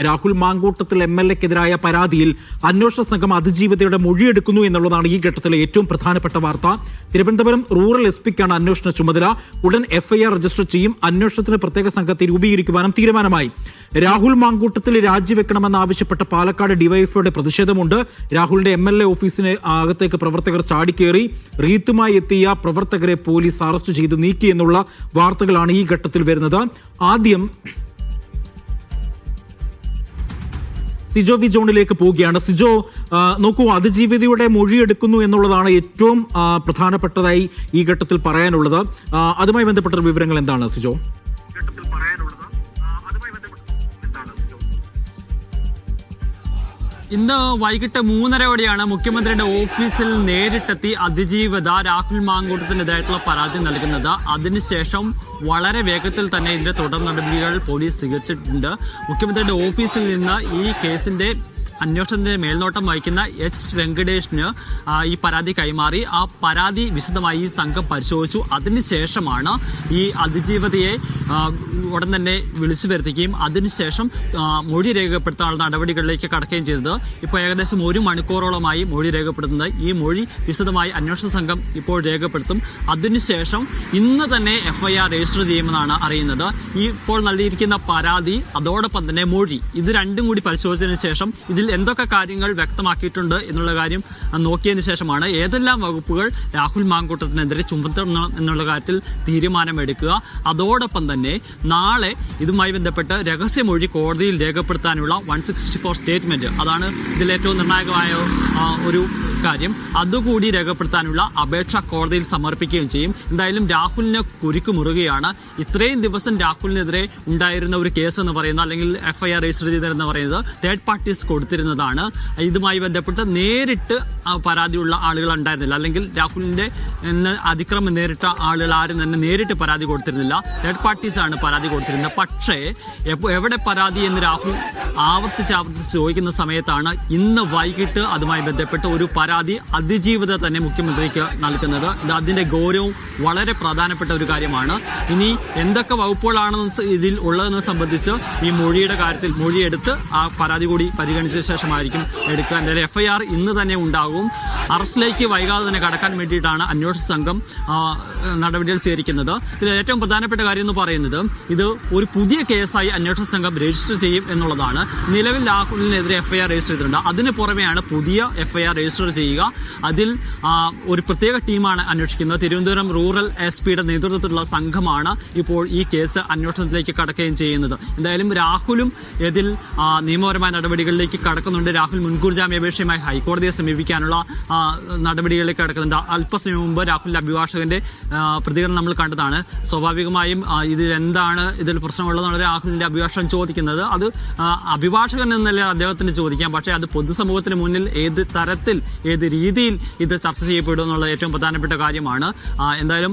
രാഹുൽ മാങ്കൂട്ടത്തിൽ MLA-ക്കെതിരായ പരാതിയിൽ അന്വേഷണ സംഘം അതിജീവിതയുടെ മൊഴിയെടുക്കുന്നു എന്നുള്ളതാണ് ഈ ഘട്ടത്തിലെ ഏറ്റവും പ്രധാനപ്പെട്ട വാർത്ത. തിരുവനന്തപുരം റൂറൽ SP-ക്കാണ് അന്വേഷണ ചുമതല. ഉടൻ FIR രജിസ്റ്റർ ചെയ്യും. അന്വേഷണത്തിന് പ്രത്യേക സംഘത്തെ രൂപീകരിക്കുവാനും തീരുമാനമായി. രാഹുൽ മാങ്കൂട്ടത്തിൽ രാജിവെക്കണമെന്നാവശ്യപ്പെട്ട പാലക്കാട് ഡിവൈഎഫ്ഐയുടെ പ്രതിഷേധമുണ്ട്. രാഹുലിന്റെ MLA ഓഫീസിന് അകത്തേക്ക് പ്രവർത്തകർ ചാടിക്കേറി. റീത്തുമായി എത്തിയ പ്രവർത്തകരെ പോലീസ് അറസ്റ്റ് ചെയ്ത് നീക്കി എന്നുള്ള വാർത്തകളാണ് ഈ ഘട്ടത്തിൽ വരുന്നത്. ആദ്യം സിജോ വി ജോണിലേക്ക് പോവുകയാണ്. സിജോ, നോക്കൂ, അതിജീവിതയുടെ മൊഴിയെടുക്കുന്നു എന്നുള്ളതാണ് ഏറ്റവും പ്രധാനപ്പെട്ടതായി ഈ ഘട്ടത്തിൽ പറയാനുള്ളത്. അതുമായി ബന്ധപ്പെട്ട വിവരങ്ങൾ എന്താണ് സിജോ? ഇന്ന് വൈകിട്ട് 3:30 മുഖ്യമന്ത്രിയുടെ ഓഫീസിൽ നേരിട്ടെത്തി അതിജീവിത രാഹുൽ മാങ്കൂട്ടത്തിനെതിരായിട്ടുള്ള പരാതി നൽകുന്നത്. അതിനുശേഷം വളരെ വേഗത്തിൽ തന്നെ ഇതിന്റെ തുടർ നടപടികൾ പോലീസ് സ്വീകരിച്ചിട്ടുണ്ട്. മുഖ്യമന്ത്രിയുടെ ഓഫീസിൽ നിന്ന് ഈ കേസിന്റെ അന്വേഷണത്തിന്റെ മേൽനോട്ടം വഹിക്കുന്ന H. വെങ്കടേഷിന് ഈ പരാതി കൈമാറി. ആ പരാതി വിശദമായി ഈ സംഘം പരിശോധിച്ചു. അതിനുശേഷമാണ് ഈ അതിജീവിതയെ ഉടൻ തന്നെ വിളിച്ചു വരുത്തുകയും അതിനുശേഷം മൊഴി രേഖപ്പെടുത്താനുള്ള നടപടികളിലേക്ക് കടക്കുകയും ചെയ്തത്. ഇപ്പോൾ ഏകദേശം 1 മണിക്കൂറോളമായി മൊഴി രേഖപ്പെടുത്തുന്നത്. ഈ മൊഴി വിശദമായി അന്വേഷണ സംഘം ഇപ്പോൾ രേഖപ്പെടുത്തും. അതിനുശേഷം ഇന്ന് തന്നെ FIR രജിസ്റ്റർ ചെയ്യുമെന്നാണ് അറിയുന്നത്. ഈ ഇപ്പോൾ നൽകിയിരിക്കുന്ന പരാതി അതോടൊപ്പം തന്നെ മൊഴി, ഇത് രണ്ടും കൂടി പരിശോധിച്ചതിന് ശേഷം ഇതിൽ എന്തൊക്കെ കാര്യങ്ങൾ വ്യക്തമാക്കിയിട്ടുണ്ട് എന്നുള്ള കാര്യം നോക്കിയതിനു ശേഷമാണ് ഏതെല്ലാം വകുപ്പുകൾ രാഹുൽ മാങ്കൂട്ടത്തിനെതിരെ ചുമത്തണം എന്നുള്ള കാര്യത്തിൽ തീരുമാനമെടുക്കുക. അതോടൊപ്പം തന്നെ നാളെ ഇതുമായി ബന്ധപ്പെട്ട് രഹസ്യമൊഴി കോടതിയിൽ രേഖപ്പെടുത്താനുള്ള 164 സ്റ്റേറ്റ്മെന്റ്, അതാണ് ഇതിൽ ഏറ്റവും നിർണായകമായ ഒരു കാര്യം, അതുകൂടി രേഖപ്പെടുത്താനുള്ള അപേക്ഷ കോടതിയിൽ സമർപ്പിക്കുകയും ചെയ്യും. എന്തായാലും രാഹുലിന് കുരുക്ക് മുറുകയാണ്. ഇത്രയും ദിവസം രാഹുലിനെതിരെ ഉണ്ടായിരുന്ന ഒരു കേസ് എന്ന് പറയുന്നത്, അല്ലെങ്കിൽ FIR രജിസ്റ്റർ ചെയ്തിരുന്ന പറയുന്നത് തേർഡ് പാർട്ടീസ് കൊടുത്തിരുന്നതാണ്. ഇതുമായി ബന്ധപ്പെട്ട് നേരിട്ട് പരാതിയുള്ള ആളുകൾ ഉണ്ടായിരുന്നില്ല, അല്ലെങ്കിൽ രാഹുലിന്റെ അതിക്രമം നേരിട്ട ആളുകൾ ആരും തന്നെ നേരിട്ട് പരാതി കൊടുത്തിരുന്നില്ല. തേർഡ് പാർട്ടീസ് ആണ് പരാതി കൊടുത്തിരുന്നത്. പക്ഷേ എവിടെ പരാതി എന്ന് രാഹുൽ ആവർത്തിച്ച് ചോദിക്കുന്ന സമയത്താണ് ഇന്ന് വൈകിട്ട് അതുമായി ബന്ധപ്പെട്ട് ഒരു പരാതി അതിജീവിത തന്നെ മുഖ്യമന്ത്രിക്ക് നൽകുന്നത്. ഇത് അതിന്റെ ഗൗരവം വളരെ പ്രധാനപ്പെട്ട ഒരു കാര്യമാണ്. ഇനി എന്തൊക്കെ വകുപ്പുകളാണെന്ന് ഇതിൽ ഉള്ളതെന്ന് സംബന്ധിച്ച് ഈ മൊഴിയുടെ കാര്യത്തിൽ മൊഴിയെടുത്ത് ആ പരാതി കൂടി പരിഗണിച്ച ശേഷമായിരിക്കും എടുക്കുക. എന്തായാലും FIR ഇന്ന് തന്നെ ഉണ്ടാകും. അറസ്റ്റിലേക്ക് വൈകാതെ തന്നെ കടക്കാൻ വേണ്ടിയിട്ടാണ് അന്വേഷണ സംഘം നടപടികൾ സ്വീകരിക്കുന്നത്. ഇതിൽ ഏറ്റവും പ്രധാനപ്പെട്ട കാര്യം എന്ന് പറയുന്നത് ഇത് ഒരു പുതിയ കേസായി അന്വേഷണ സംഘം രജിസ്റ്റർ ചെയ്യും എന്നുള്ളതാണ്. നിലവിൽ രാഹുലിനെതിരെ FIR രജിസ്റ്റർ ചെയ്തിട്ടുണ്ട്. അതിന് പുറമെയാണ് പുതിയ FIR രജിസ്റ്റർ ചെയ്യുക. അതിൽ ഒരു പ്രത്യേക ടീമാണ് അന്വേഷിക്കുന്നത്. തിരുവനന്തപുരം റൂറൽ SP-യുടെ നേതൃത്വത്തിലുള്ള സംഘമാണ് ഇപ്പോൾ ഈ കേസ് അന്വേഷണത്തിലേക്ക് കടക്കുകയും ചെയ്യുന്നത്. എന്തായാലും രാഹുലും ഇതിൽ നിയമപരമായ നടപടികളിലേക്ക് കടക്കുന്നുണ്ട്. രാഹുൽ മുൻകൂർ ജാമ്യാപേക്ഷയുമായി ഹൈക്കോടതിയെ സമീപിക്കാനുള്ള നടപടികളിലേക്ക് കടക്കുന്നുണ്ട്. അല്പസമയം മുമ്പ് രാഹുലിന്റെ അഭിഭാഷകന്റെ പ്രതികരണം നമ്മൾ കണ്ടതാണ്. സ്വാഭാവികമായും ഇതിൽ പ്രശ്നമുള്ളതാണ് രാഹുലിന്റെ അഭിഭാഷകൻ ചോദിക്കുന്നത്. അത് അഭിഭാഷകൻ എന്നല്ല അദ്ദേഹത്തിന് ചോദിക്കാം, പക്ഷേ അത് പൊതുസമൂഹത്തിന് മുന്നിൽ ഏത് തരത്തിൽ ഏത് രീതിയിൽ ഇത് ചർച്ച ചെയ്യപ്പെടും എന്നുള്ള ഏറ്റവും പ്രധാനപ്പെട്ട കാര്യമാണ്. എന്തായാലും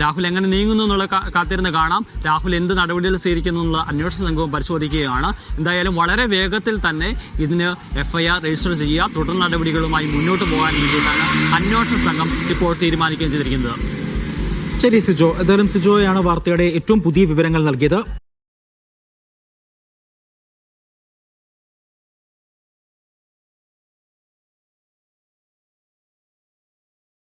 രാഹുൽ എങ്ങനെ നീങ്ങുന്നു എന്നുള്ള കാത്തിരുന്ന് കാണാം. രാഹുൽ എന്ത് നടപടികൾ സ്വീകരിക്കുന്നു എന്നുള്ള അന്വേഷണ സംഘവും പരിശോധിക്കുകയാണ്. എന്തായാലും വളരെ വേഗത്തിൽ തന്നെ ഇതിന് FIR രജിസ്റ്റർ ചെയ്യുക, തുടർ നടപടികളുമായി മുന്നോട്ട് പോകാൻ വേണ്ടിയിട്ടാണ് അന്വേഷണ സംഘം ഇപ്പോൾ തീരുമാനിക്കുകയും ചെയ്തിരിക്കുന്നത്. ശരി സിജോ, എന്തായാലും സിജോയാണ് വാർത്തയുടെ ഏറ്റവും പുതിയ വിവരങ്ങൾ നൽകിയത്.